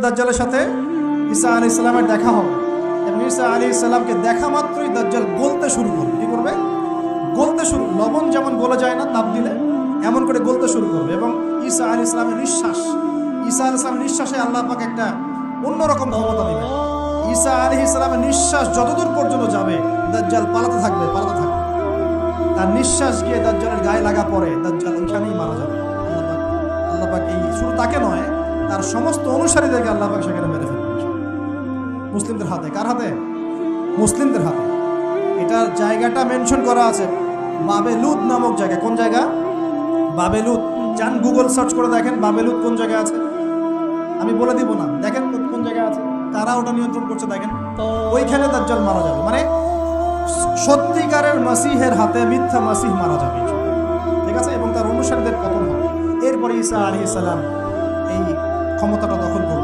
দাজ্জালের সাথে ঈসা আলাইহিস সালামের দেখা হবে এবং ঈসা আলাইহিস সালামকে দেখা মাত্রই দাজ্জাল গলতে শুরু করবে। কি করবে? গলতে শুরু। লবণ যেমন গলে যায় না তাপ দিলে, এমন করে গলতে শুরু করবে। এবং ঈসা আলাইহিস সালামের নিঃশ্বাস, ঈসা আলাইহিস সালামের নিঃশ্বাসে আল্লাহ পাক একটা অন্যরকম ক্ষমতা দিবেন। ঈসা আলাইহিস সালামের নিঃশ্বাস যতদূর পর্যন্ত যাবে দাজ্জাল পালাতে থাকবে। তার নিঃশ্বাস গিয়ে দাজ্জালের গায়ে লাগা পড়ে দাজ্জাল ওইখানেই মারা যাবে। আল্লাহ পাক এই শুধু তাকে নয়, তার সমস্ত অনুসারীদেরকে আল্লাহ পাক সেখানে মেরে ফেলবেন মুসলিমদের হাতে। কার হাতে? মুসলিমদের হাতে। এটার জায়গাটা মেনশন করা আছে, বাবেলুদ নামক জায়গা। কোন জায়গা? বাবেলুদ। যান গুগল সার্চ করে দেখেন বাবেলুদ কোন জায়গায় আছে। আমি বলে দিব না, দেখেন কোন জায়গায় আছে, কারা ওটা নিয়ন্ত্রণ করছে দেখেন। ওইখানে দাজ্জাল মারা যাবে। মানে সত্যিকারের মাসিহের হাতে মিথ্যা মাসিহ মারা যাবে, ঠিক আছে? এবং তার অনুসারীদের পতন হবে। এরপরে ঈসা আলাইহিস সালাম এই ক্ষমতাটা দখল করবে।